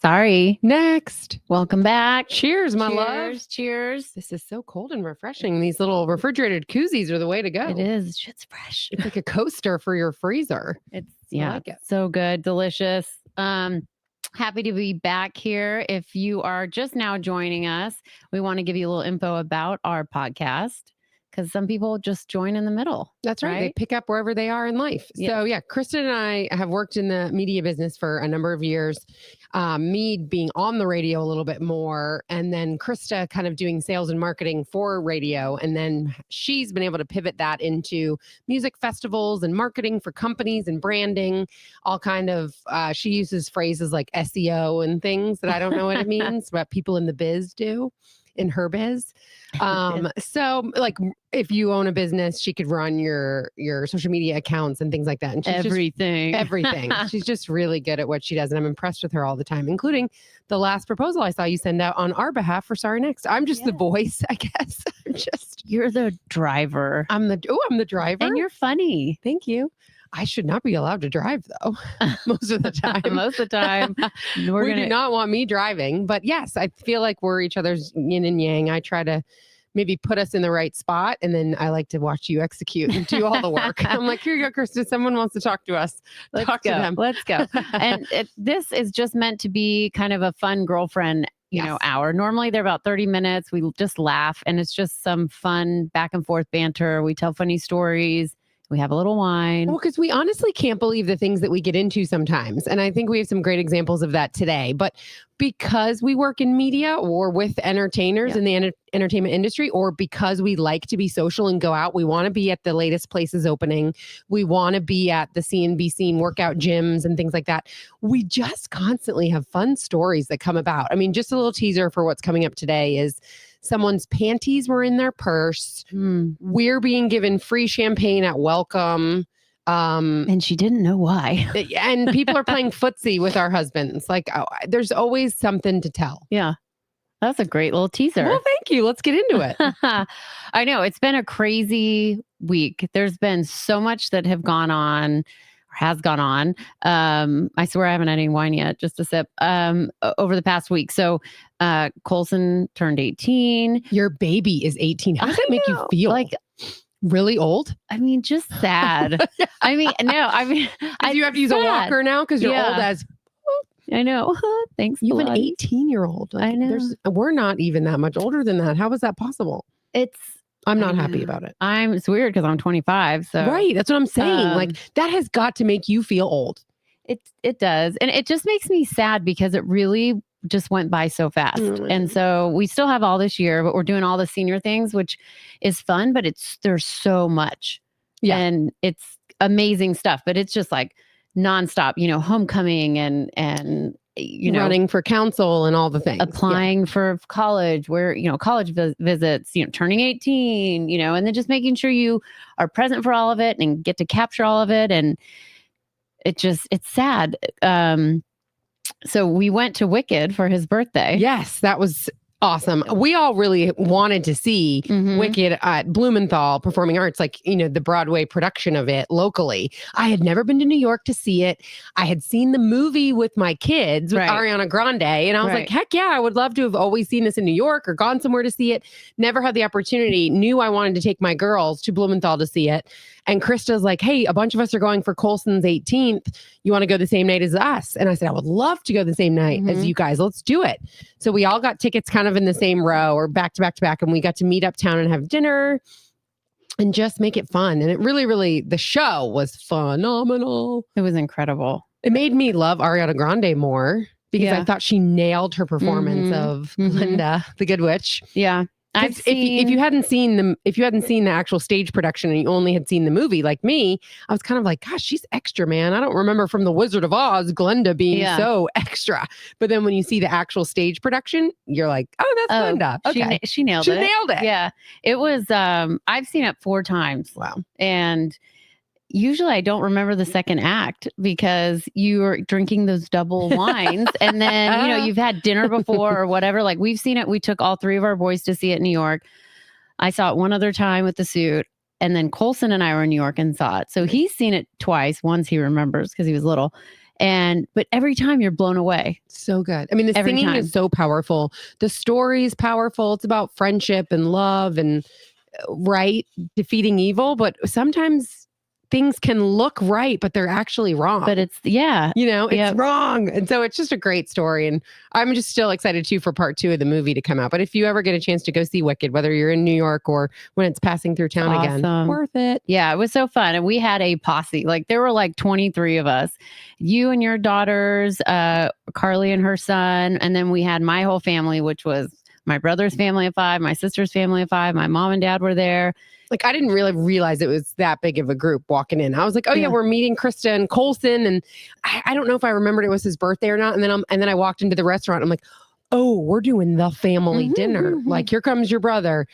Sorry. Next. Welcome back. Cheers, my love. Cheers. This is so cold and refreshing. These little refrigerated koozies are the way to go. It is. Shit's fresh. It's like a coaster for your freezer. It's like it. so good, delicious. Happy to be back here. If you are just now joining us, we want to give you a little info about our podcast because some people just join in the middle. That's right. They pick up wherever they are in life. Yeah. So yeah, Krista and I have worked in the media business for a number of years. Me being on the radio a little bit more, and then Krista kind of doing sales and marketing for radio. And then she's been able to pivot that into music festivals and marketing for companies and branding, all kind of, she uses phrases like SEO and things that I don't know what it means, but people in the biz do. In her biz. So like if you own a business, she could run your social media accounts and things like that. And she's everything. She's just really good at what she does. And I'm impressed with her all the time, including the last proposal I saw you send out on our behalf for Sorry Next. I'm just the voice, I guess. You're the driver. I'm the driver. And you're funny. Thank you. I should not be allowed to drive though. Most of the time. Most of the time. We do not want me driving. But yes, I feel like we're each other's yin and yang. I try to maybe put us in the right spot. And then I like to watch you execute and do all the work. I'm like, here you go, Krista. Someone wants to talk to us. Talk to them. Let's go. And this is just meant to be kind of a fun girlfriend hour. Normally they're about 30 minutes. We just laugh and it's just some fun back and forth banter. We tell funny stories. We have a little wine. Well, because we honestly can't believe the things that we get into sometimes. And I think we have some great examples of that today. But because we work in media or with entertainers in the entertainment industry, or because we like to be social and go out, we want to be at the latest places opening. We want to be at the C&B scene, workout gyms and things like that. We just constantly have fun stories that come about. I mean, just a little teaser for what's coming up today is someone's panties were in their purse. We're being given free champagne at welcome. And she didn't know why. And people are playing footsie with our husbands. Like, there's always something to tell. Yeah. That's a great little teaser. Well, thank you. Let's get into it. I know. It's been a crazy week. There's been so much that has gone on. I swear I haven't had any wine yet, just a sip, over the past week. So Colson turned 18. Your baby is 18. How does that make you feel? Like really old? I mean, just sad. I mean, no, I mean, you have to use a walker now because you're old as. I know. Thanks. You have an 18-year-old. I know. We're not even that much older than that. How is that possible? I'm not happy about it. It's weird because I'm 25. So right. That's what I'm saying. Like that has got to make you feel old. It does. And it just makes me sad because it really just went by so fast. And so we still have all this year, but we're doing all the senior things, which is fun, but there's so much. Yeah. And it's amazing stuff, but it's just like nonstop, homecoming and running for council and all the things, applying for college where, college visits, turning 18, and then just making sure you are present for all of it and get to capture all of it. And it's sad. So we went to Wicked for his birthday. Yes, that was awesome. We all really wanted to see Wicked at Blumenthal Performing Arts, like, the Broadway production of it locally. I had never been to New York to see it. I had seen the movie with my kids with Ariana Grande. And I was like, heck yeah, I would love to have always seen this in New York or gone somewhere to see it. Never had the opportunity. Knew I wanted to take my girls to Blumenthal to see it. And Krista's like, hey, a bunch of us are going for Colson's 18th. You want to go the same night as us? And I said, I would love to go the same night as you guys. Let's do it. So we all got tickets kind of in the same row or back to back to back. And we got to meet uptown and have dinner and just make it fun. And it really, really, the show was phenomenal. It was incredible. It made me love Ariana Grande more because I thought she nailed her performance of Glinda, the Good Witch. Yeah. If you hadn't seen the actual stage production and you only had seen the movie like me, I was kind of like, gosh, she's extra, man. I don't remember from The Wizard of Oz, Glinda being so extra. But then when you see the actual stage production, you're like, oh, that's Glinda. Okay. She nailed it. She nailed it. Yeah. It was, I've seen it 4 times. Wow. And usually I don't remember the second act because you're drinking those double wines and then, you've had dinner before or whatever. Like we've seen it. We took all 3 of our boys to see it in New York. I saw it one other time with the suit. And then Colson and I were in New York and saw it. So he's seen it twice. Once he remembers because he was little. But every time you're blown away. So good. I mean, the Every singing time. is so powerful. The story is powerful. It's about friendship and love and defeating evil. But sometimes things can look right, but they're actually wrong. But it's it's wrong. And so it's just a great story. And I'm just still excited too for part 2 of the movie to come out. But if you ever get a chance to go see Wicked, whether you're in New York or when it's passing through town again, worth it. Yeah, it was so fun. And we had a posse. Like there were like 23 of us. You and your daughters, Carly and her son. And then we had my whole family, which was my brother's family of 5, my sister's family of 5, my mom and dad were there. Like, I didn't really realize it was that big of a group walking in. I was like, oh, yeah, we're meeting Krista and Colson. And I don't know if I remembered it was his birthday or not. And then I walked into the restaurant. I'm like, oh, we're doing the family dinner. Like, here comes your brother,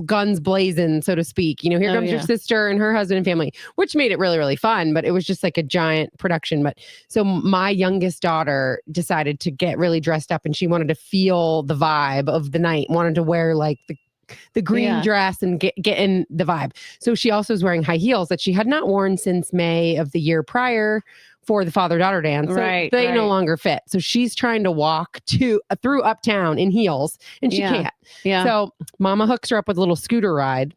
guns blazing, so to speak. Here comes your sister and her husband and family, which made it really, really fun. But it was just like a giant production. But so my youngest daughter decided to get really dressed up and she wanted to feel the vibe of the night, wanted to wear like the green dress and get in the vibe. So she also was wearing high heels that she had not worn since May of the year prior for the father-daughter dance. So they no longer fit. So she's trying to walk through Uptown in heels and she can't. Yeah. So Mama hooks her up with a little scooter ride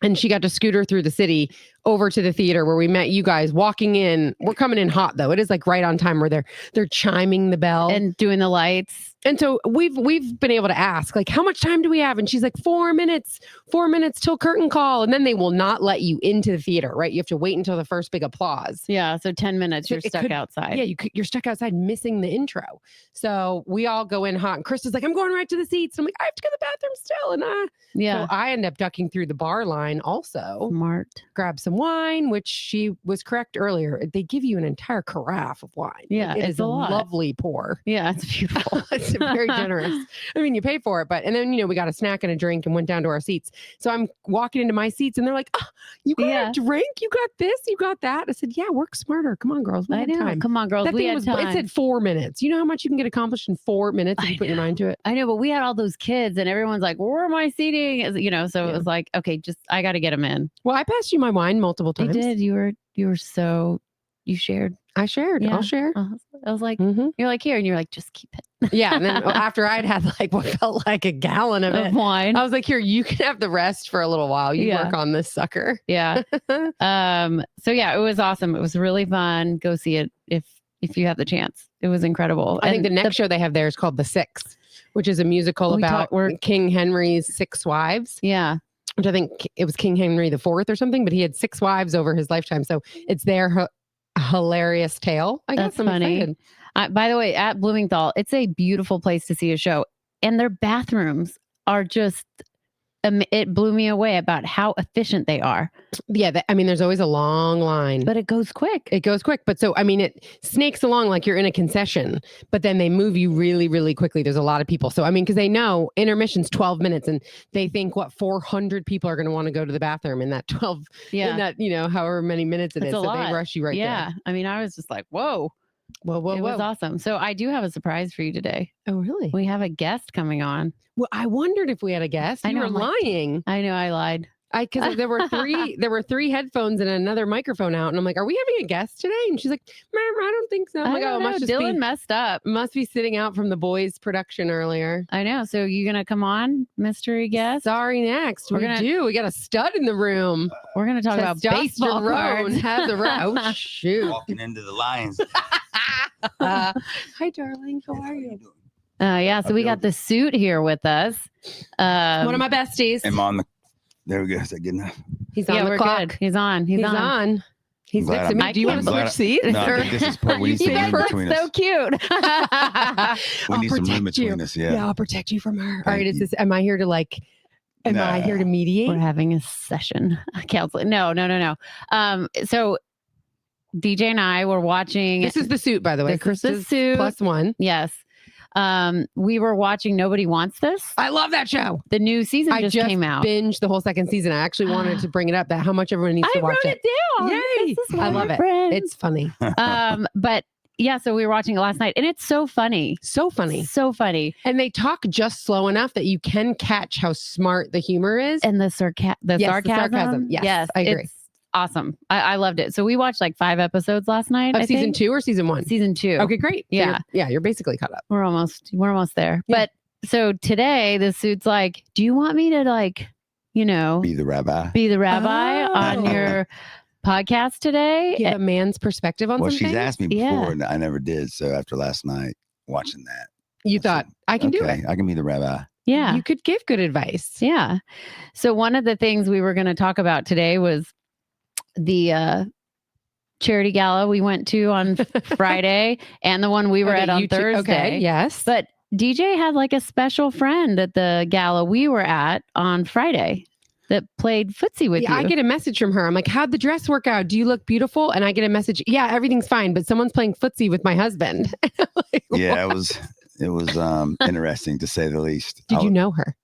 and she got to scooter through the city over to the theater where we met you guys walking in. We're coming in hot though. It is like right on time where they're chiming the bell and doing the lights. And so we've been able to ask, like, how much time do we have? And she's like, 4 minutes till curtain call. And then they will not let you into the theater, right? You have to wait until the first big applause. Yeah. So 10 minutes, you're stuck outside. Yeah. You're stuck outside missing the intro. So we all go in hot and Krista's like, I'm going right to the seats. I'm like, I have to go to the bathroom still. And so I end up ducking through the bar line also. Smart. Grab some wine, which she was correct earlier. They give you an entire carafe of wine. Yeah. It is a lovely pour. Yeah. It's beautiful. It's very generous. I mean, you pay for it, and then, we got a snack and a drink and went down to our seats. So I'm walking into my seats and they're like, oh, you got a drink? You got this? You got that? I said, yeah, work smarter. Come on, girls. We have time. Come on, girls. We had time. It said 4 minutes. You know how much you can get accomplished in 4 minutes if you put your mind to it? I know, but we had all those kids and everyone's like, where am I seating? So it was like, okay, I got to get them in. Well, I passed you my wine multiple times. I did. You shared. I shared. Yeah. I'll share. I was like, you're like, here. And you're like, just keep it. Yeah. And then after I'd had like what felt like a gallon of wine, I was like, here, you can have the rest for a little while. You work on this sucker. Yeah. So yeah, it was awesome. It was really fun. Go see it if you have the chance. It was incredible. I think the next show they have there is called The Six, which is a musical about King Henry's 6 wives. Yeah. Which I think it was King Henry IV or something, but he had 6 wives over his lifetime. So it's their hilarious tale. I guess. That's funny. By the way, at Bloomingthal, it's a beautiful place to see a show. And their bathrooms are just, it blew me away about how efficient they are. Yeah. There's always a long line. But it goes quick. But so, it snakes along like you're in a concession, but then they move you really, really quickly. There's a lot of people. So, because they know intermission's 12 minutes and they think 400 people are going to want to go to the bathroom in that 12, in that, however many minutes it is. So they rush you right there. Yeah. I was just like, whoa. It was awesome. So I do have a surprise for you today. Oh, really? We have a guest coming on. Well, I wondered if we had a guest. You were lying. I know, I lied. Because there were 3 headphones and another microphone out, and I'm like, "Are we having a guest today?" And she's like, "I don't think so." I'm like, "Oh, Dylan messed up. Must be sitting out from the boys' production earlier." I know. So you gonna come on, mystery guest? Sorry, next we got a stud in the room. We're gonna talk about baseball cards. Has a oh, shoot! Walking into the Lions. Hi, darling. How are you? So we got the suit here with us. One of my besties. I'm on the. There we go. Is that good enough? He's on the clock. Good. He's on. He's on. He's next to me. Do you want to switch seats? No, I think this is we need some room between us. So cute. We need some room between us. Yeah. I'll protect you from her. All right. Am I here to Am I here to mediate? We're having a session. Counseling. No. So DJ and I were watching. This is the suit, by the way. Krista's suit. +1. Yes. We were watching Nobody Wants This. I love that show. The new season just came out. I binged the whole second season. I actually wanted to bring it up how much everyone needs to watch it. I wrote it Yay! down. I love it. It's funny. But yeah, so we were watching it last night and it's so funny. So funny. And they talk just slow enough that you can catch how smart the humor is. And the sarcasm. Yes, I agree. It's awesome. I loved it. So we watched like 5 episodes last night. Of season 2 or season 1? Season 2. Okay, great. So Yeah. you're basically caught up. We're almost there. Yeah. But so today the suit's like, do you want me to like, Be the rabbi. on your podcast today? Give a man's perspective on something? She's asked me before Yeah. and I never did. So after last night watching that, You thought, I can do it. I can be the rabbi. Yeah. You could give good advice. Yeah. So one of the things we were going to talk about today was the charity gala we went to on Friday and the one we were at on Thursday. Okay, yes. But DJ had like a special friend at the gala we were at on Friday that played footsie with you. I get a message from her. I'm like, how'd the dress work out? Do you look beautiful? And I get a message, yeah, everything's fine, but someone's playing footsie with my husband. Like, Yeah, what? it was interesting to say the least. Did you know her?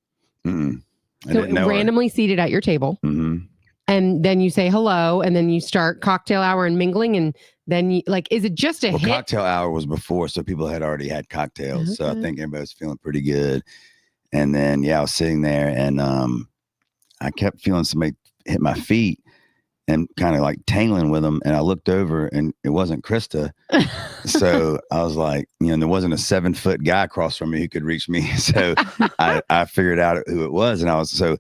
Mm-mm. I So didn't know her. randomly seated at your table. Mhm. And then you say hello, and then you start cocktail hour and mingling, and then you like, is it just a Well, hit? cocktail hour was before, so people had already had cocktails. So I Okay. think everybody was feeling pretty good. And then I was sitting there and I kept feeling somebody hit my feet and kind of like tangling with them. And I looked over and it wasn't Krista. So I was like, there wasn't a 7-foot guy across from me who could reach me. So I figured out who it was. And so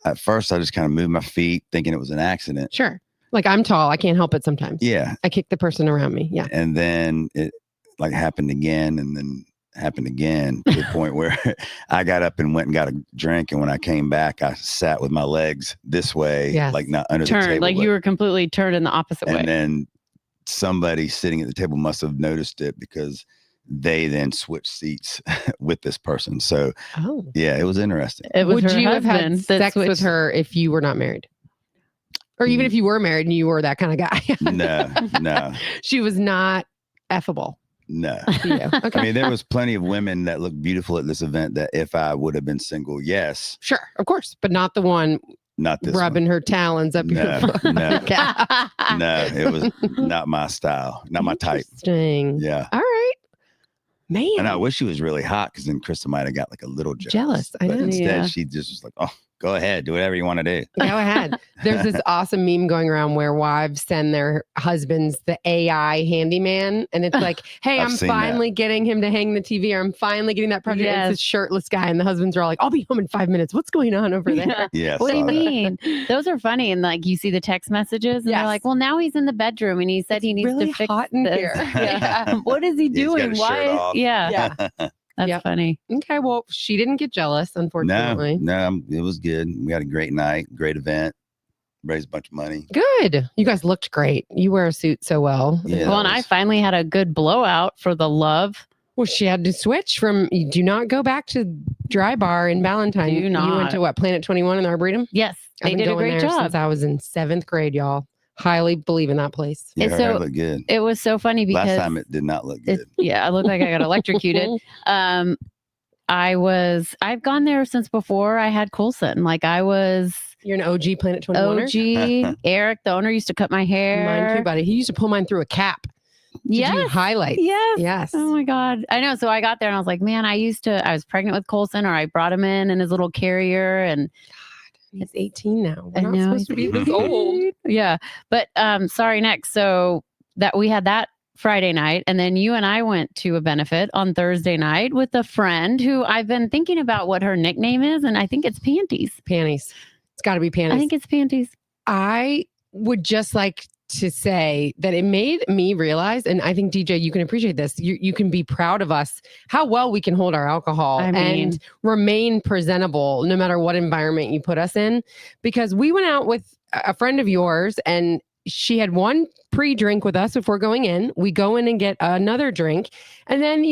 at first I just kind of moved my feet thinking it was an accident. Sure. Like I'm tall. I can't help it sometimes. Yeah. I kick the person around me. Yeah. And then it like happened again and then happened again to the point where I got up and went and got a drink. And when I came back, I sat with my legs this way, Yes. like not under the turned table. like but- you were completely turned in the opposite way. and then somebody sitting at the table must have noticed it because they then switched seats with this person. So Oh. yeah, it was interesting. It was Would her you have had husband that sex with switched- her if you were not married? Or even if you were married and you were that kind of guy? No. She was not effable No. to you. Okay. I mean, there was plenty of women that looked beautiful at this event that if I would have been single, yes, Sure, of course, but not the one not this rubbing her talons up your No, foot. no. Okay. one. No, it was not my style, not my type. Interesting. Yeah. All right. Man. And I wish she was really hot because then Krista might have got like a little jealous. I But know. instead, Yeah. she just was like, oh, go ahead, do whatever you want to do. Go ahead. There's this awesome meme going around where wives send their husbands the AI handyman. And it's like, hey, I've I'm seen that. finally getting him to hang the TV, or I'm finally getting that project. Yes. It's this shirtless guy. And the husbands are all like, I'll be home in 5 minutes. What's going on over there? Yeah. What do you saw that. mean? Those are funny. And like you see the text messages and Yes. they're like, well, now he's in the bedroom and he said he needs really to fix hot in this. here. Yeah. What is he He's got doing? his Why? shirt off. Yeah. That's Yep. funny. Okay. Well, she didn't get jealous, unfortunately. No, it was good. We had a great night, great event, raised a bunch of money. Good. You guys looked great. You wear a suit so well. Yeah. Well, that and I was- finally had a good blowout for the love. Well, she had to switch from, you do not go back to Dry Bar in Valentine. Do You went not. to what, Planet 21 in the Arboretum? Yes. I've They been did a going great there job. since I was in 7th grade, y'all. Highly believe in that place. Yeah, And her so- hair looked good. It was so funny because Last time it did not look it, good. yeah, I looked like I got electrocuted. I've gone there since before I had Coulson. Like I was You're an OG Planet 21. OG. Eric, the owner, used to cut my hair. Mine too, buddy. He used to pull mine through a cap to do Yes. highlights. Yes. Yes. Oh my God. I know. So I got there and I was like, man, I was pregnant with Coulson, or I brought him in his little carrier, and He's 18 now. We're I not know supposed to be this old. Yeah. But sorry, next. So that we had that Friday night, and then you and I went to a benefit on Thursday night with a friend who I've been thinking about what her nickname is, and I think it's Panties. Panties. It's got to be panties. I think it's Panties. I would just like to say that it made me realize, and I think DJ, you can appreciate this. You can be proud of us, how well we can hold our alcohol I mean- and remain presentable no matter what environment you put us in. Because we went out with a friend of yours and she had one pre-drink with us before going in. We go in and get another drink. And then,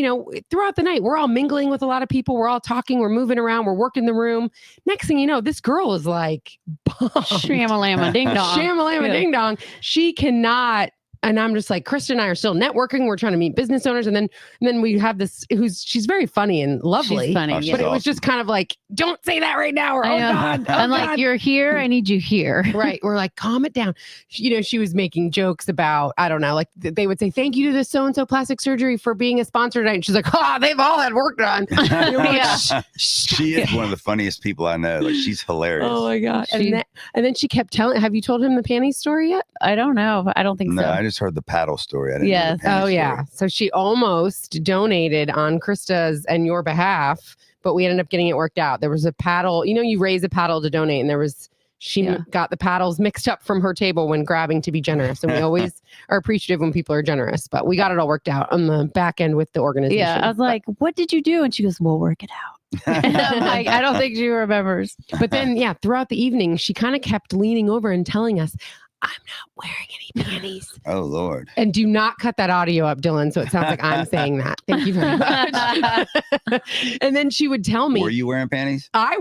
throughout the night, we're all mingling with a lot of people. We're all talking. We're moving around. We're working the room. Next thing you know, this girl is like, bombed. Shamalama ding dong. Shamalama Yeah. ding dong. She cannot And I'm just like, Krista and I are still networking. We're trying to meet business owners. And then we have this she's very funny and lovely. She's funny. Oh, she's But it was awesome. just kind of like, don't say that right now. Or, I oh know. God. I'm like, you're here. I need you here. Right. We're like, calm it down. She was making jokes about, I don't know, like they would say, thank you to the so-and-so plastic surgery for being a sponsor tonight. And she's like, they've all had work done. Yeah. She is one of the funniest people I know. Like, she's hilarious. Oh my God. And then she kept telling, have you told him the panties story yet? I don't know. I don't think No, so. I just heard the paddle story. I didn't know Yes. the penny Yeah. story. So she almost donated on Krista's and your behalf, but we ended up getting it worked out. There was a paddle, you raise a paddle to donate, and she got the paddles mixed up from her table when grabbing to be generous. And we always are appreciative when people are generous, but we got it all worked out on the back end with the organization. Yeah. I was like, what did you do? And she goes, we'll work it out. And I'm like, I don't think she remembers. But then, throughout the evening, she kind of kept leaning over and telling us, I'm not wearing any panties. Oh, Lord. And do not cut that audio up, Dylan, so it sounds like I'm saying that. Thank you very much. And then she would tell me. Were you wearing panties? I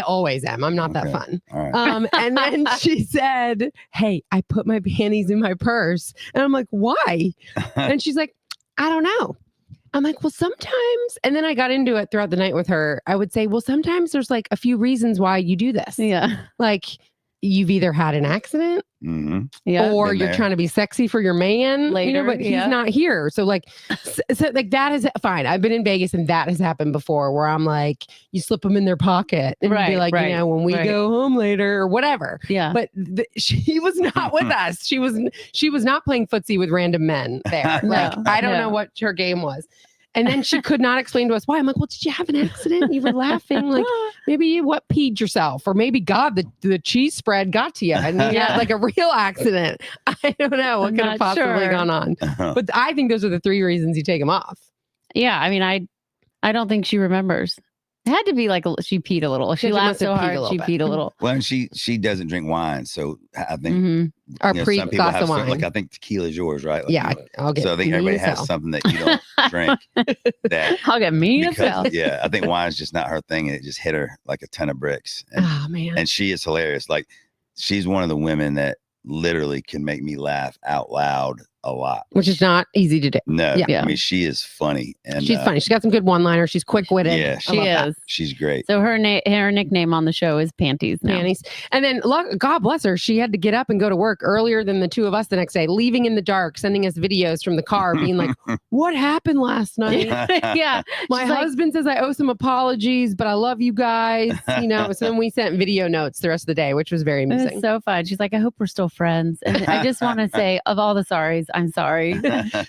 always am. I'm not that Okay. fun. All right. And then she said, hey, I put my panties in my purse. And I'm like, why? And she's like, I don't know. I'm like, well, sometimes, and then I got into it throughout the night with her. I would say, well, sometimes there's like a few reasons why you do this. Yeah. Like, you've either had an accident Yeah. or Been you're there. trying to be sexy for your man Later, but he's yeah. not here. So like, like that is fine. I've been in Vegas and that has happened before where I'm like, you slip them in their pocket and be Right, like, right, when we right. go home later or whatever. Yeah. But she was not with us. She was not playing footsie with random men there. No, Like, I don't no. know what her game was. And then she could not explain to us why. I'm like, well, did you have an accident? You were laughing. Like, maybe you peed yourself, or maybe God, the cheese spread got to you and you had like a real accident. I don't know what I'm could have not possibly sure. gone on. But I think those are the 3 reasons you take them off. Yeah. I mean, I don't think she remembers. It had to be like she peed a little. She She laughed must have so peed a hard, little she bit. peed a little. Well, and she doesn't drink wine, so I think Mhm. Our some pre people glass have of wine. like I think tequila's yours, right? Like, Yeah, I'll get. So I think me everybody to has sell. something that you don't drink. That I'll get me to sell. because I think wine's just not her thing, and it just hit her like a ton of bricks. Oh man. And she is hilarious. Like, she's one of the women that literally can make me laugh out loud a lot. Which is not easy to do. No, Yeah. I mean, she is funny, and She's funny. She's got some good one-liners. She's quick-witted. Yeah, She is. she's great. So her nickname on the show is Panties now. Panties. And then, God bless her, she had to get up and go to work earlier than the two of us the next day, leaving in the dark, sending us videos from the car, being like, "What happened last night? Yeah. My She's like- husband says I owe some apologies, but I love you guys." So then we sent video notes the rest of the day, which was very It amusing. was so fun. She's like, I hope we're still friends. And I just want to say, of all the sorries, I'm sorry.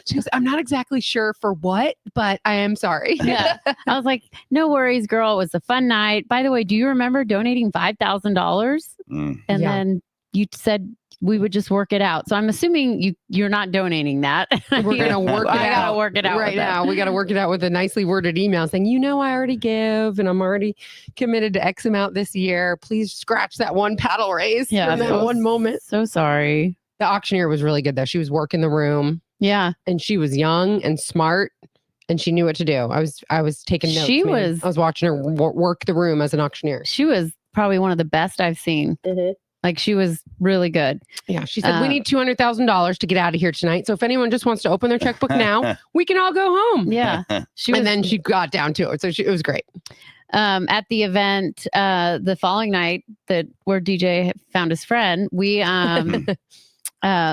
She goes, "I'm not exactly sure for what, but I am sorry." Yeah. I was like, no worries, girl. It was a fun night. By the way, do you remember donating $5,000? Mm. And Yeah. then you said we would just work it out. So I'm assuming you're not donating that. We're gonna work it I out. gotta work it out right with them. now. We got to work it out with a nicely worded email saying, I already give and I'm already committed to X amount this year. Please scratch that one paddle raise Yeah, from that so- one moment. So sorry. The auctioneer was really good though. She was working the room Yeah. and she was young and smart and she knew what to do. I was taking notes. She man. was- I was watching her work the room as an auctioneer. She was probably one of the best I've seen. Like she was really good. Yeah, she said we Uh, need $200,000 to get out of here tonight. So if anyone just wants to open their checkbook now, we can all go home. Yeah. She was, And then she got down to it. So it was great. at the event the following night where DJ found his friend, we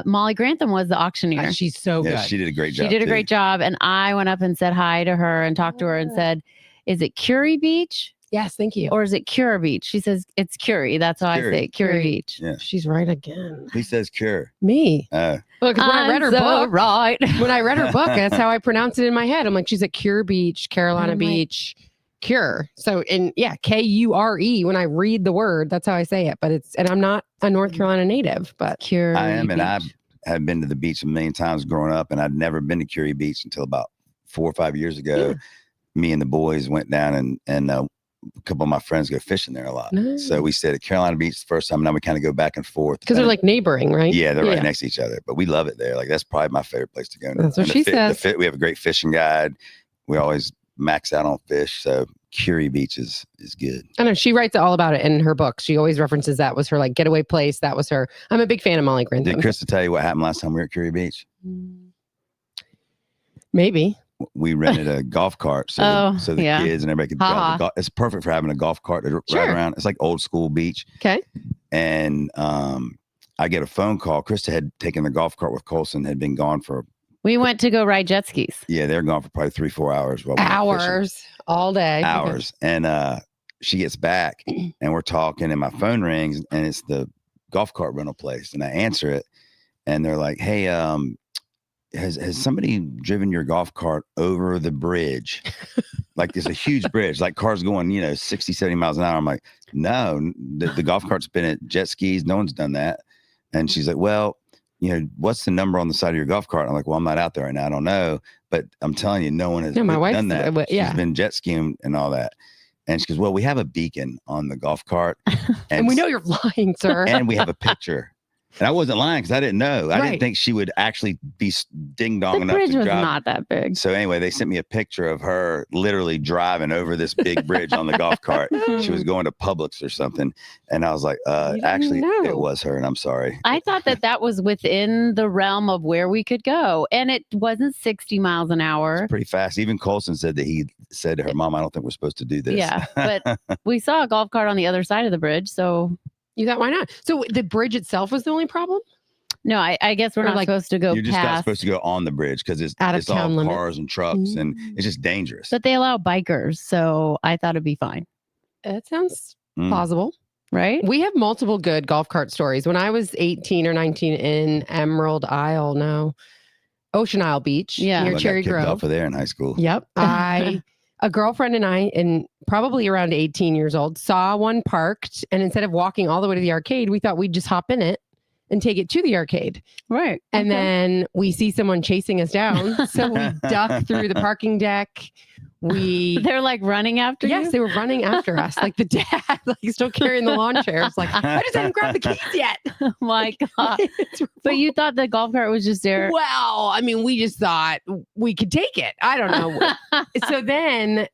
Molly Grantham was the auctioneer. She's so Yeah, good. she did a great She job. did a too. great job, and I went up and said hi to her and talked to her and said, "Is it Curie Beach Yes, thank you. or is it Cure Beach?" She says it's Curie. That's how Curie. I say it, Curie Curie. Beach. Yeah. She's right again. Who says cure? Me. Oh, Look, when I read her I'm so book, right. when I read her book, that's how I pronounce it in my head. I'm like, she's at Cure Beach, Carolina I'm like- Beach, Cure. So, K-U-R-E. When I read the word, that's how I say it. But and I'm not a North Carolina native, but Curie. I am, and I Beach. have been to the beach a million times growing up, and I'd never been to Curie Beach until about 4 or 5 years ago. Yeah. Me and the boys went down, and a couple of my friends go fishing there a lot. Nice. So we stayed at Carolina Beach the first time. Now we kind of go back and forth because they're like neighboring, right? yeah, they're right next to each other. But we love it there. Like that's probably my favorite place to go. That's what And she says. we have a great fishing guide. We always max out on fish. So Curie Beach is good. I know she writes all about it in her book. She always references that was her like getaway place. That was her. I'm a big fan of Molly Grantham. Did Krista tell you what happened last time we were at Curie Beach? Maybe. We rented a golf cart so the kids and everybody could drive the golf. It's perfect for having a golf cart to ride around. It's like old school beach. Okay. And I get a phone call. Krista had taken the golf cart with Colson, had been gone for. We went to go ride jet skis. Yeah, they're gone for probably 3-4 hours. Hours all day. Hours. Okay. And she gets back and we're talking and my phone rings and it's the golf cart rental place. And I answer it and they're like, hey, has somebody driven your golf cart over the bridge? Like there's a huge bridge, like cars going, 60, 70 miles an hour. I'm like, no, the golf cart's been at jet skis. No one's done that. And she's like, well, what's the number on the side of your golf cart? I'm like, well, I'm not out there right now. I don't know. But I'm telling you, no one has done that. Yeah. She's been jet skiing and all that. And she goes, well, we have a beacon on the golf cart. And we know you're lying, sir. And we have a picture. And I wasn't lying because I didn't know. I didn't think she would actually be ding-dong enough to drive. The bridge was not that big. So anyway, they sent me a picture of her literally driving over this big bridge on the golf cart. She was going to Publix or something. And I was like, actually, it was her. And I'm sorry. I thought that was within the realm of where we could go. And it wasn't 60 miles an hour. It's pretty fast. Even Colson said that he said to her, Mom, I don't think we're supposed to do this. Yeah, but we saw a golf cart on the other side of the bridge. So... You thought, why not? So the bridge itself was the only problem? No, I guess we're not supposed to go. You're just not supposed to go on the bridge because it's all cars and trucks and it's just dangerous. But they allow bikers, so I thought it'd be fine. That sounds plausible. Right? We have multiple good golf cart stories. When I was 18 or 19 in Ocean Isle Beach near Cherry Grove. Off of there in high school. Yep. A girlfriend and I, and probably around 18 years old, saw one parked. And instead of walking all the way to the arcade, we thought we'd just hop in it and take it to the arcade. Right. And then we see someone chasing us down. So we duck through the parking deck. They're like running after you? Yes, they were running after us. Like the dad, like still carrying the lawn chair. It's like, I just haven't grabbed the keys yet. Oh my God. But you thought the golf cart was just there? Well, I mean, we just thought we could take it. I don't know. So then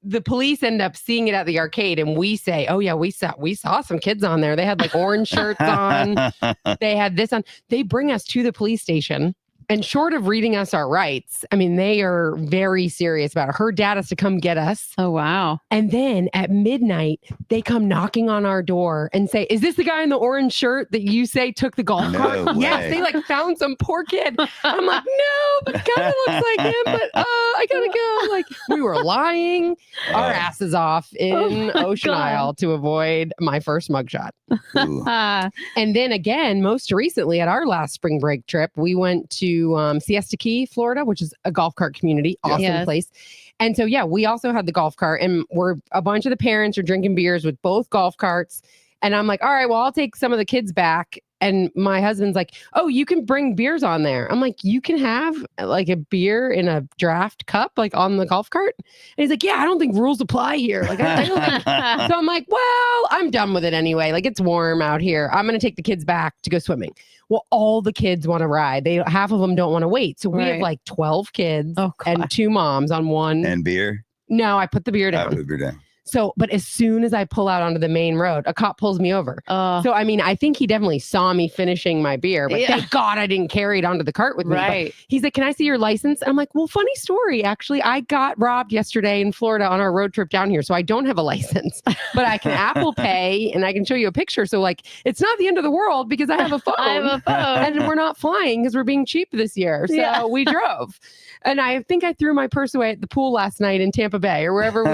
the police end up seeing it at the arcade and we say, oh yeah, we saw some kids on there. They had like orange shirts on. They had this on. They bring us to the police station. And short of reading us our rights, I mean, they are very serious about it. Her dad has to come get us. Oh, wow. And then at midnight, they come knocking on our door and say, is this the guy in the orange shirt that you say took the golf cart? Yes, they like found some poor kid. I'm like, no, but it kind of looks like him, but I gotta go. Like we were lying our asses off in Ocean Isle to avoid my first mugshot. And then again, most recently at our last spring break trip, we went to Siesta Key, Florida, which is a golf cart community. Awesome place. And so, we also had the golf cart and a bunch of the parents are drinking beers with both golf carts. And I'm like, all right, well, I'll take some of the kids back. And my husband's like, oh, you can bring beers on there. I'm like, you can have like a beer in a draft cup, like on the golf cart. And he's like, yeah, I don't think rules apply here. Like, I don't think. So I'm like, well, I'm done with it anyway. Like it's warm out here. I'm going to take the kids back to go swimming. Well, all the kids want to ride. Half of them don't want to wait. So we have like 12 kids and 2 moms on one. And beer? No, I put the beer down. I put the beer down. So, but as soon as I pull out onto the main road, a cop pulls me over. So, I mean, I think he definitely saw me finishing my beer, but thank God I didn't carry it onto the cart with me. But he's like, can I see your license? And I'm like, well, funny story. Actually, I got robbed yesterday in Florida on our road trip down here. So I don't have a license, but I can Apple Pay and I can show you a picture. So like, it's not the end of the world because I have a phone. I have a phone. And we're not flying because we're being cheap this year. So we drove. And I think I threw my purse away at the pool last night in Tampa Bay or wherever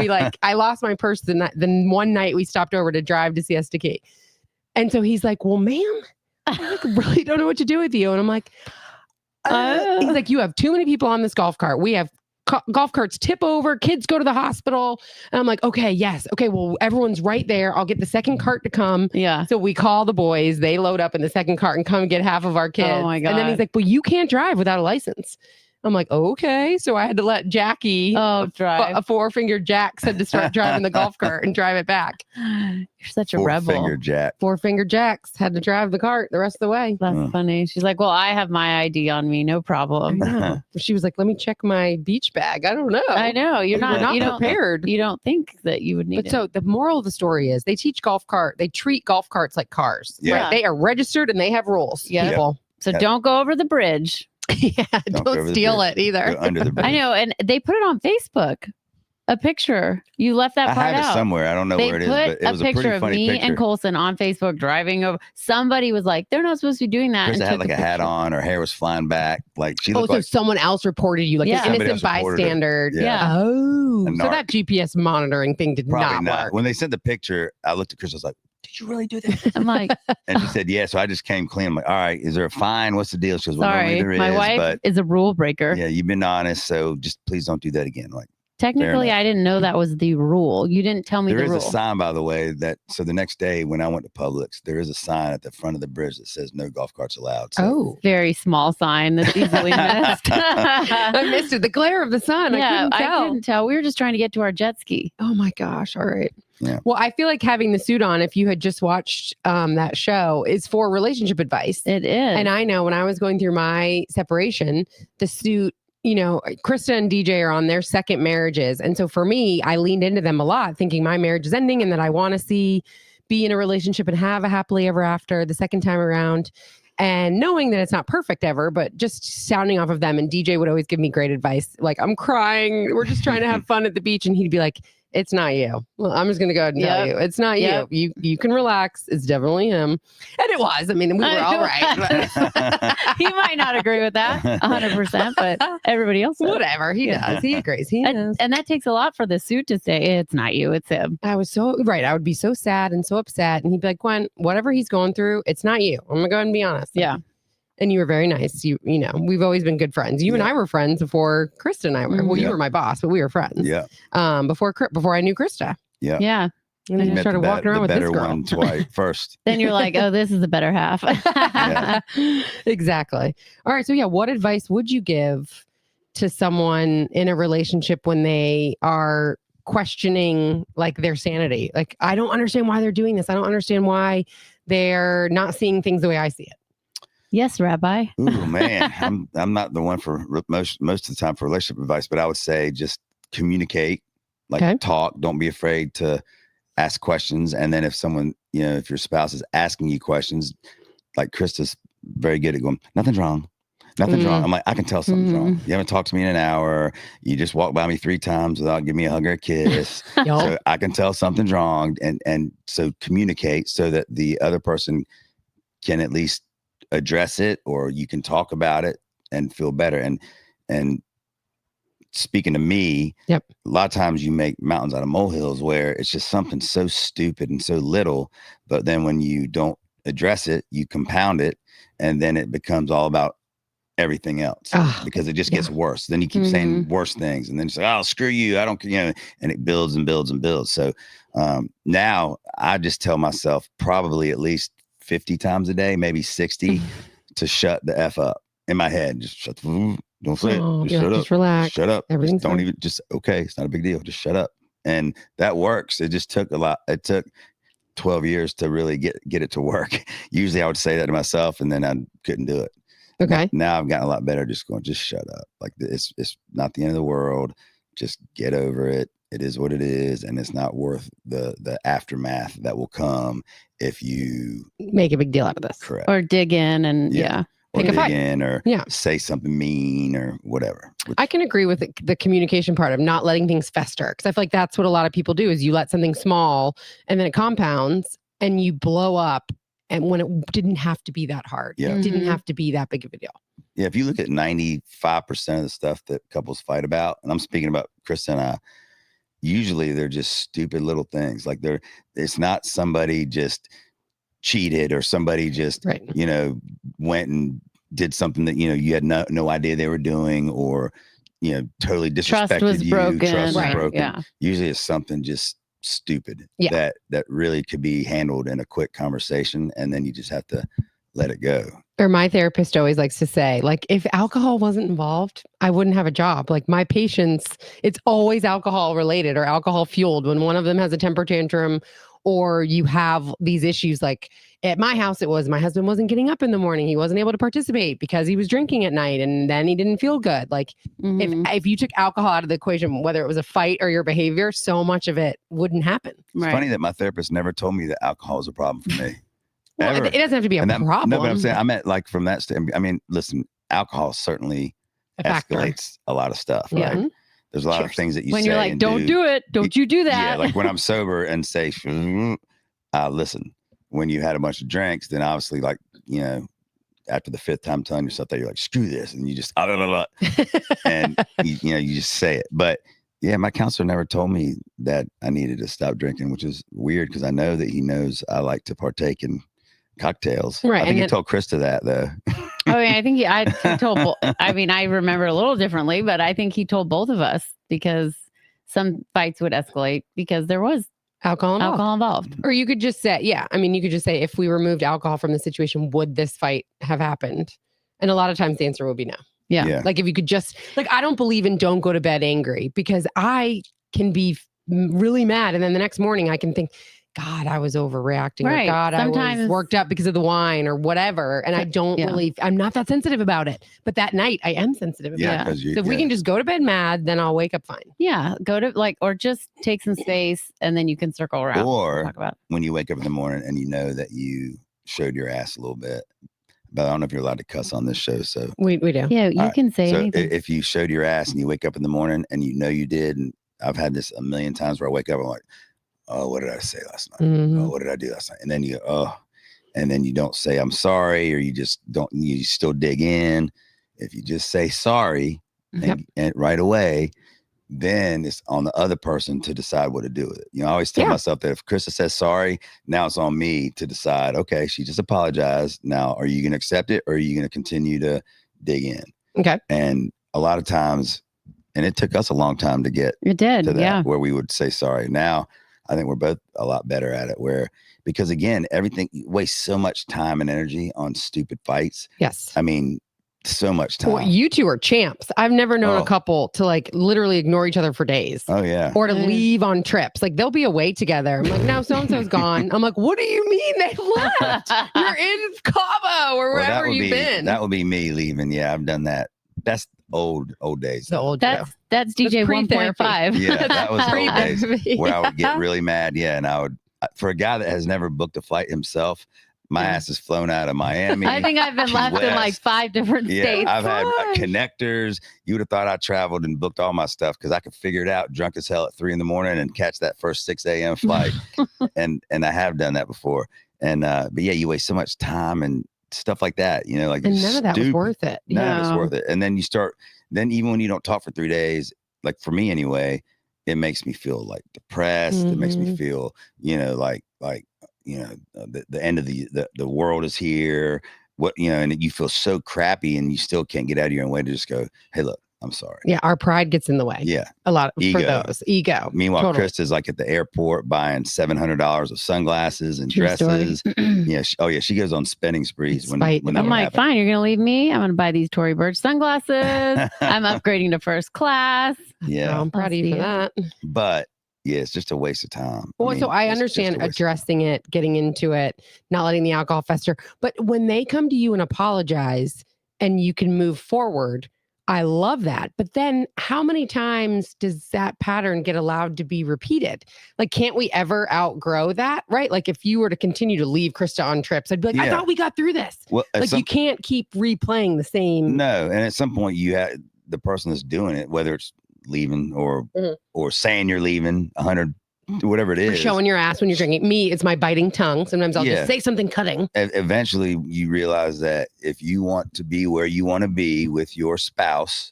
I lost my purse the one night we stopped over to drive to Siesta Key. And so he's like, well, ma'am, I really don't know what to do with you. And I'm like, he's like, you have too many people on this golf cart. We have golf carts tip over, kids go to the hospital. And I'm like, okay, yes. Okay, well, everyone's right there. I'll get the second cart to come. Yeah. So we call the boys. They load up in the second cart and come get half of our kids. Oh my God. And then he's like, well, you can't drive without a license. I'm like, okay. So I had to let Jackie, drive. a 4-finger Jack, said to start driving the golf cart and drive it back. You're such a 4-finger rebel. Jack. 4-finger Jacks had to drive the cart the rest of the way. That's funny. She's like, well, I have my ID on me. No problem. I know. She was like, let me check my beach bag. I don't know. I know. You're not prepared. You don't think that you would need it. So the moral of the story is they treat golf carts like cars. Yeah. Right? They are registered and they have rules. Yeah. People. So don't go over the bridge. Yeah, don't steal it either. Go under the bridge. I know. And they put it on Facebook. A picture. You left that part out. I have it somewhere. I don't know where it is, but it was a picture pretty of funny me picture. and Colson on Facebook driving over. Somebody was like, they're not supposed to be doing that. Krista and had like took a hat on. Her hair was flying back. Like she looked like someone else reported you, like Yeah. an Somebody innocent else reported it. bystander. Yeah. Oh, A so narc. that GPS monitoring thing did probably not work. When they sent the picture, I looked at Krista. I was like, "Did you really do that?" I'm like, And she said, "Yeah." So I just came clean. I'm like, "All right, is there a fine? What's the deal?" She goes, "Well, sorry, normally there my is, wife but is a rule breaker. yeah, you've been honest, so just please don't do that again." Like. Technically, I didn't know that was the rule. You didn't tell me There the is rule. a sign, by the way, so the next day when I went to Publix, there is a sign at the front of the bridge that says no golf carts allowed. So. Very small sign that's easily missed. I missed it. The glare of the sun. Yeah, I couldn't tell. We were just trying to get to our jet ski. Oh my gosh. All right. Yeah. Well, I feel like having the suit on, if you had just watched that show, is for relationship advice. It is. And I know when I was going through my separation, the suit, Krista and DJ are on their second marriages. And so for me, I leaned into them a lot, thinking my marriage is ending and that I want to be in a relationship and have a happily ever after the second time around. And knowing that it's not perfect ever, but just sounding off of them. And DJ would always give me great advice. Like, I'm crying. We're just trying to have fun at the beach. And he'd be like, it's not you. Well, I'm just going to go ahead and tell you. It's not you. You can relax. It's definitely him. And it was. I mean, we were all right. He might not agree with that 100%, but everybody else does. Whatever. He does. He agrees. He knows. And that takes a lot for the suit to say, it's not you, it's him. I was so right. I would be so sad and so upset. And he'd be like, Gwen, whatever he's going through, it's not you. I'm going to go ahead and be honest. Yeah. And you were very nice. You know, we've always been good friends. You and I were friends before Krista and I were. Well, you were my boss, but we were friends. Yeah. Before I knew Krista. Yeah. Yeah. And I started walking around with this girl. One twice first. Then you're like, oh, this is the better half. Yeah. Exactly. All right. So yeah, what advice would you give to someone in a relationship when they are questioning like their sanity? Like, I don't understand why they're doing this. I don't understand why they're not seeing things the way I see it. Yes, Rabbi. Ooh, man, I'm not the one for most of the time for relationship advice, but I would say just communicate, talk. Don't be afraid to ask questions. And then if someone, if your spouse is asking you questions, like Krista's very good at going, nothing's wrong. Nothing's wrong. I'm like, I can tell something's wrong. You haven't talked to me in an hour. You just walked by me 3 times without giving me a hug or a kiss. So I can tell something's wrong. And so communicate so that the other person can at least address it, or you can talk about it and feel better. And speaking to me, a lot of times you make mountains out of molehills where it's just something so stupid and so little, but then when you don't address it, you compound it, and then it becomes all about everything else because it just gets worse. Then you keep saying worse things, and then it's like, oh, screw you, I don't, and it builds and builds and builds. So now I just tell myself probably at least 50 times a day, maybe 60, to shut the F up in my head. Just shut the don't say it. Just shut up. Just relax. Shut up. Everything's don't even okay. It's not a big deal. Just shut up. And that works. It just took a lot. It took 12 years to really get it to work. Usually I would say that to myself and then I couldn't do it. Okay. Now I've gotten a lot better just shut up. Like it's not the end of the world. Just get over it. It is what it is, and it's not worth the aftermath that will come if you make a big deal out of this. Correct. Or dig in and or dig in or say something mean or whatever. I can agree with the communication part of not letting things fester, because I feel like that's what a lot of people do is you let something small and then it compounds and you blow up, and when it didn't have to be that hard. It didn't have to be that big of a deal. Yeah, if you look at 95% of the stuff that couples fight about, and I'm speaking about Krista and I, usually they're just stupid little things. Like it's not somebody just cheated or somebody just, went and did something that, you had no idea they were doing, or, totally disrespected Trust was you. broken. Trust was broken. Yeah. Usually it's something just stupid that really could be handled in a quick conversation, and then you just have to let it go. Or my therapist always likes to say, like, if alcohol wasn't involved, I wouldn't have a job. Like my patients, it's always alcohol related or alcohol fueled. When one of them has a temper tantrum or you have these issues, like at my house, it was my husband wasn't getting up in the morning. He wasn't able to participate because he was drinking at night and then he didn't feel good. Like if you took alcohol out of the equation, whether it was a fight or your behavior, so much of it wouldn't happen. It's funny that my therapist never told me that alcohol is a problem for me. Well, it doesn't have to be a problem. No, but I'm saying, I meant like from that standpoint. I mean, listen, alcohol certainly escalates a lot, of stuff, right? There's a lot of things that you when say you're like, don't do it. Don't you do that. Yeah, like when I'm sober and say, listen, when you had a bunch of drinks, then obviously like, you know, after the fifth time telling yourself that, you're like, screw this. And you just, and you just say it. But yeah, my counselor never told me that I needed to stop drinking, which is weird because I know that he knows I like to partake in cocktails. Right. I think he told Krista that though. Oh, yeah, I think he told. I mean, I remember a little differently, but I think he told both of us because some fights would escalate because there was alcohol involved. Or you could just say, you could just say, if we removed alcohol from the situation, would this fight have happened? And a lot of times the answer will be no. Yeah. Like if you could just, like, I don't believe in don't go to bed angry because I can be really mad. And then the next morning I can think, God, I was overreacting. Right. Or God, sometimes I was worked up because of the wine or whatever. And I don't really, I'm not that sensitive about it. But that night I am sensitive about it. So if we can just go to bed mad, then I'll wake up fine. Yeah. Go to or just take some space and then you can circle around. Or talk about when you wake up in the morning and you know that you showed your ass a little bit. But I don't know if you're allowed to cuss on this show. So we do. Yeah, you can say anything. If you showed your ass and you wake up in the morning and you know you did, and I've had this a million times where I wake up and I'm like, oh, what did I say last night? Oh, what did I do last night? And then and then you don't say I'm sorry, or you just don't. You still dig in. If you just say sorry and right away, then it's on the other person to decide what to do with it. You know, I always tell myself that if Krista says sorry, now it's on me to decide, okay, she just apologized. Now, are you going to accept it or are you going to continue to dig in? Okay. And a lot of times, and it took us a long time to get to that, where we would say sorry. Now, I think we're both a lot better at it because again, everything wastes so much time and energy on stupid fights. Yes. I mean, so much time. Well, you two are champs. I've never known a couple to like literally ignore each other for days. Oh yeah. Or to leave on trips. Like they'll be away together. I'm like, no, so-and-so's gone. I'm like, what do you mean they left? You're in Cabo or wherever you've been. That would be me leaving. Yeah, I've done that. That's old days. The old That's DJ 1.5. Yeah, that was old days where I would get really mad. Yeah, and I would, for a guy that has never booked a flight himself, my ass is flown out of Miami. I think I've been left in like 5 different states. I've had connectors. You would have thought I traveled and booked all my stuff because I could figure it out drunk as hell at 3 a.m. and catch that first 6 a.m. flight. and I have done that before. And but yeah, you waste so much time and stuff like that. You know, like and none of that was worth it. None of it's worth it. And then then even when you don't talk for 3 days, like for me anyway, it makes me feel like depressed. It makes me feel, like the end of the world is here. And you feel so crappy and you still can't get out of your own way to just go, hey, look, I'm sorry. Yeah, our pride gets in the way. Yeah. A lot for those. Ego. Meanwhile, Krista's like at the airport buying $700 of sunglasses and dresses. She goes on spending sprees when I'm like, fine, you're gonna leave me. I'm gonna buy these Tory Burch sunglasses. I'm upgrading to first class. Yeah. I'm proud of you for that. But yeah, it's just a waste of time. Well, so I understand addressing it, getting into it, not letting the alcohol fester. But when they come to you and apologize and you can move forward, I love that. But then how many times does that pattern get allowed to be repeated? Like, can't we ever outgrow that? Right? Like if you were to continue to leave Krista on trips, I'd be like, I thought we got through this. Well, like you can't keep replaying the same. No. And at some point you have the person that's doing it, whether it's leaving or saying you're leaving 100, whatever it is. Or showing your ass when you're drinking. Me, it's my biting tongue. Sometimes I'll just say something cutting. Eventually you realize that if you want to be where you want to be with your spouse,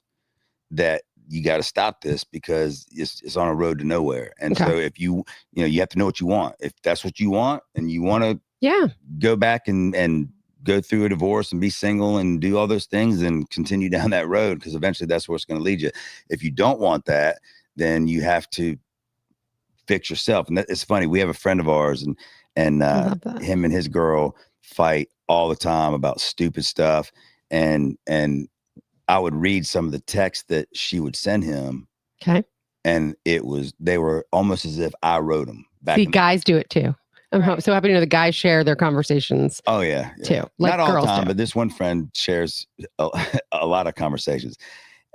that you got to stop this because it's on a road to nowhere. And so if you have to know what you want. If that's what you want and you want to go back and go through a divorce and be single and do all those things and continue down that road, because eventually that's where it's going to lead you. If you don't want that, then you have to fix yourself. And it's funny. We have a friend of ours and him and his girl fight all the time about stupid stuff. And I would read some of the texts that she would send him. Okay. And they were almost as if I wrote them. See, guys do it too. I'm so happy to know the guys share their conversations. Oh yeah. Too. Like not all girls the time, do. but this one friend shares a lot of conversations.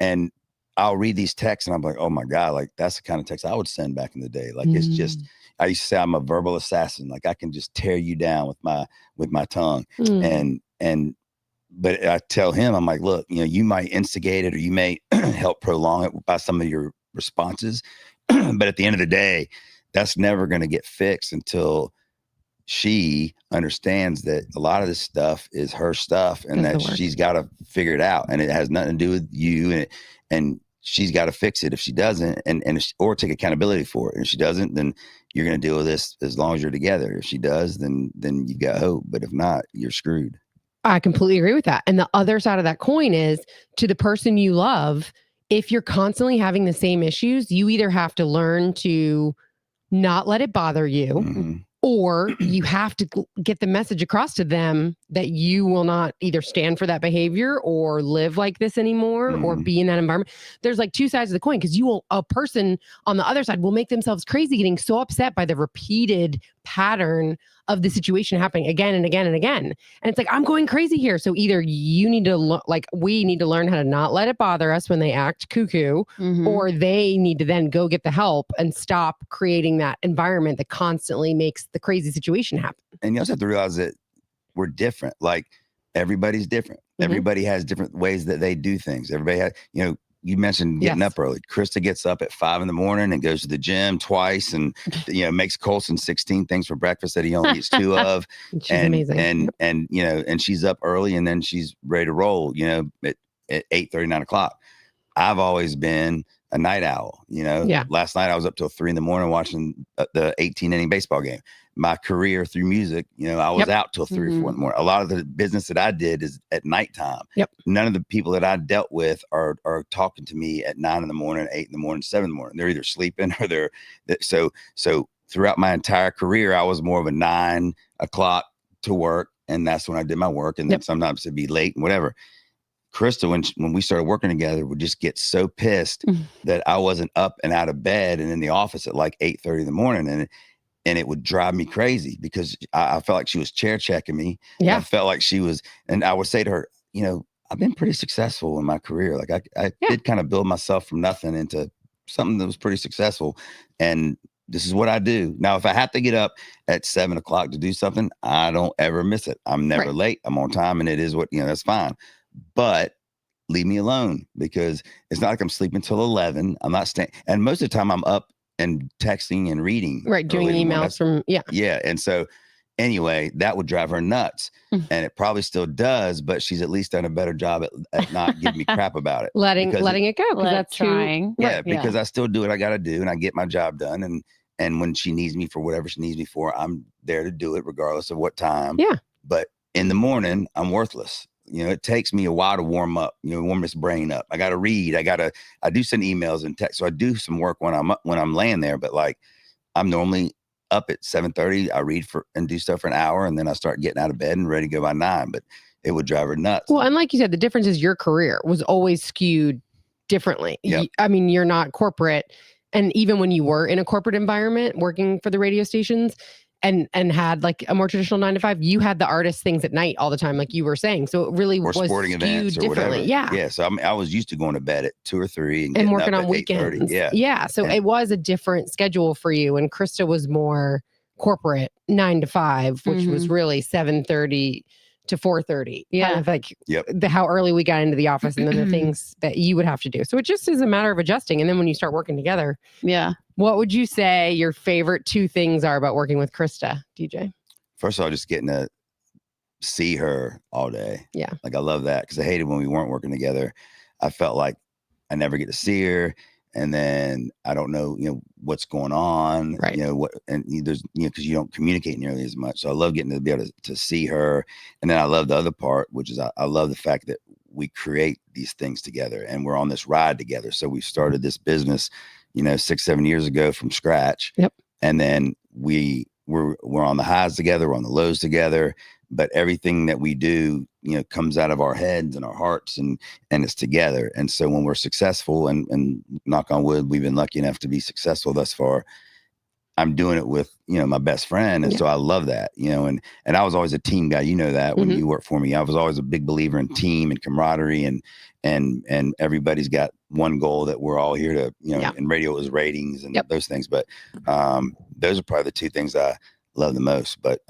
And I'll read these texts and I'm like, oh my God, like that's the kind of text I would send back in the day. Like it's just, I used to say I'm a verbal assassin. Like I can just tear you down with my tongue. But I tell him, I'm like, look, you might instigate it or you may help prolong it by some of your responses. But at the end of the day, that's never going to get fixed until she understands that a lot of this stuff is her stuff and that she's got to figure it out. And it has nothing to do with you. And she's got to fix it if she doesn't or take accountability for it. And if she doesn't, then you're going to deal with this as long as you're together. If she does, then you've got hope. But if not, you're screwed. I completely agree with that. And the other side of that coin is to the person you love, if you're constantly having the same issues, you either have to learn to not let it bother you, or you have to get the message across to them that you will not either stand for that behavior or live like this anymore or be in that environment. There's like two sides of the coin because a person on the other side will make themselves crazy, getting so upset by the repeated pattern of the situation happening again and again and again. And it's like, I'm going crazy here. So either you need to we need to learn how to not let it bother us when they act cuckoo, or they need to then go get the help and stop creating that environment that constantly makes the crazy situation happen. And you also have to realize that we're different. Like everybody's different. Everybody has different ways that they do things. Everybody has, you mentioned getting up early. Krista gets up at 5 a.m. and goes to the gym twice and, makes Colson 16 things for breakfast that he only eats 2 of. She's amazing. And she's up early and then she's ready to roll, at 8:30, 9 o'clock. I've always been a night owl, Last night I was up till 3 a.m. watching the 18-inning baseball game. My career through music, I was out till 3 or 4 in the morning. A lot of the business that I did is at nighttime. None of the people that I dealt with are talking to me at 9 a.m, 8 a.m, 7 a.m. They're either sleeping or so throughout my entire career, I was more of a 9 o'clock to work. And that's when I did my work. And then sometimes it'd be late and whatever. Krista, when we started working together, would just get so pissed that I wasn't up and out of bed and in the office at like 8:30 in the morning. And it would drive me crazy because I felt like she was chair checking me. I felt like she was, and I would say to her, I've been pretty successful in my career. Like I did kind of build myself from nothing into something that was pretty successful. And this is what I do. Now, if I have to get up at 7 o'clock to do something, I don't ever miss it. I'm never late. I'm on time and it is what, that's fine. But leave me alone because it's not like I'm sleeping till 11. I'm not staying. And most of the time I'm up and texting and reading. Right. Doing emails from, Yeah. And so anyway, that would drive her nuts. And it probably still does, but she's at least done a better job at not giving me crap about it. letting it go. Because that's trying. Because I still do what I got to do and I get my job done. And when she needs me for whatever she needs me for, I'm there to do it regardless of what time. Yeah. But in the morning, I'm worthless. It takes me a while to warm up, warm this brain up. I got to read. I do send emails and text. So I do some work when I'm laying there, but like I'm normally up at 7:30. I read and do stuff for an hour. And then I start getting out of bed and ready to go by 9, but it would drive her nuts. Well, and like you said, the difference is your career was always skewed differently. I mean, you're not corporate. And even when you were in a corporate environment working for the radio stations, and had like a more traditional 9 to 5, you had the artist things at night all the time, like you were saying. So it really was sporting events or whatever. Yeah. So I was used to going to bed at 2 or 3 and working on weekends. Yeah. So it was a different schedule for you. And Krista was more corporate 9 to 5, which was really 7:30 to 4:30. Kind of like how early we got into the office and then the things that you would have to do. So it just is a matter of adjusting. And then when you start working together. Yeah. What would you say your favorite 2 things are about working with Krista, DJ? First of all, just getting to see her all day. Yeah. Like I love that because I hated when we weren't working together. I felt like I never get to see her. And then I don't know, what's going on, right. And there's, because you don't communicate nearly as much. So I love getting to be able to see her. And then I love the other part, which is I love the fact that we create these things together and we're on this ride together. So we started this business, 6-7 years ago from scratch. Yep. And then we're on the highs together, we're on the lows together, but everything that we do, comes out of our heads and our hearts, and it's together. And so when we're successful, and knock on wood, we've been lucky enough to be successful thus far, I'm doing it with, my best friend. And so I love that, and I was always a team guy. You know that when you worked for me, I was always a big believer in team and camaraderie, and everybody's got one goal that we're all here to, and radio is ratings and those things. But those are probably the two things I love the most. But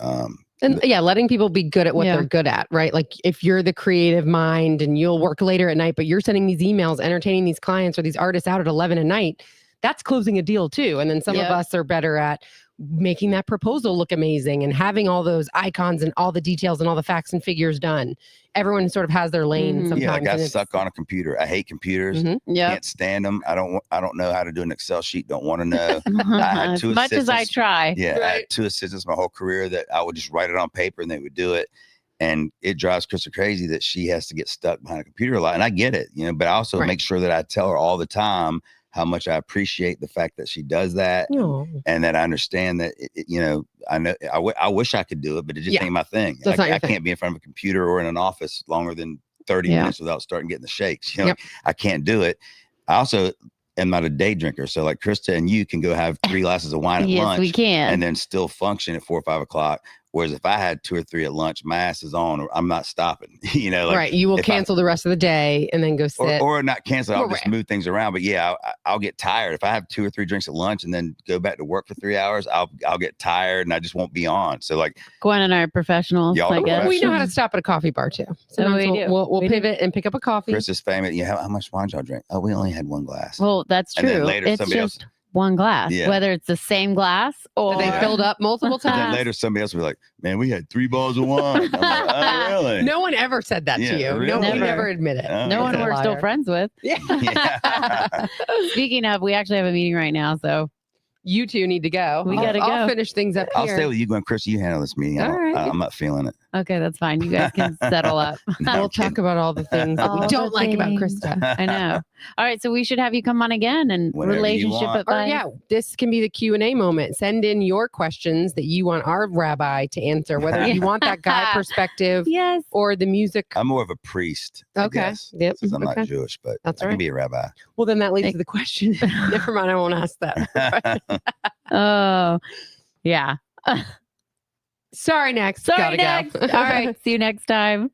letting people be good at what they're good at, right? Like if you're the creative mind and you'll work later at night, but you're sending these emails, entertaining these clients or these artists out at 11 at night, that's closing a deal too. And then some of us are better at making that proposal look amazing and having all those icons and all the details and all the facts and figures done. Everyone sort of has their lane sometimes. Yeah, I got stuck on a computer. I hate computers. Can't stand them. I don't know how to do an Excel sheet. Don't want to know. I had two as much as I try. Yeah, I had two assistants my whole career that I would just write it on paper and they would do it. And it drives Krista crazy that she has to get stuck behind a computer a lot. And I get it, but I also make sure that I tell her all the time how much I appreciate the fact that she does that, and that I understand that, I know I wish I could do it, but it just ain't my thing. I can't be in front of a computer or in an office longer than 30 minutes without starting getting the shakes. I can't do it. I also am not a day drinker. So like Krista and you can go have 3 glasses of wine at lunch, we can, and then still function at 4 or 5 o'clock. Whereas if I had 2 or 3 at lunch, my ass is on, or I'm not stopping, right. You will cancel the rest of the day and then go sit. Or not cancel. I'll just move things around. But I'll get tired. If I have 2 or 3 drinks at lunch and then go back to work for 3 hours, I'll get tired and I just won't be on. So like Gwen and I are professionals. I guess. We know how to stop at a coffee bar too. So we'll pivot and pick up a coffee. Chris is famous. How much wine y'all drink? Oh, we only had 1 glass. Well, that's true. And then later, it's just 1 glass, whether it's the same glass or they filled up multiple times. And then later somebody else will be like, man, we had 3 bottles of wine. I'm like, oh, really? No one ever said that to you. Really? No one never admit it. No one we're still friends with. Yeah. Speaking of, we actually have a meeting right now, so you two need to go. We gotta go. I'll finish things up here. I'll stay with you, Gwen. Chris, you handle this meeting. I'm not feeling it. Okay, that's fine. You guys can settle up. We'll talk about all the things that we don't like about Krista. I know. All right, so we should have you come on again and whenever relationship advice. This can be the Q&A moment. Send in your questions that you want our rabbi to answer, whether you want that guy perspective or the music. I'm more of a priest. Okay. Yep. Since I'm not Jewish, but I can be a rabbi. Well, then that leads to the question. Never mind, I won't ask that. Oh, yeah. Sorry, next. Sorry, next. All right. See you next time.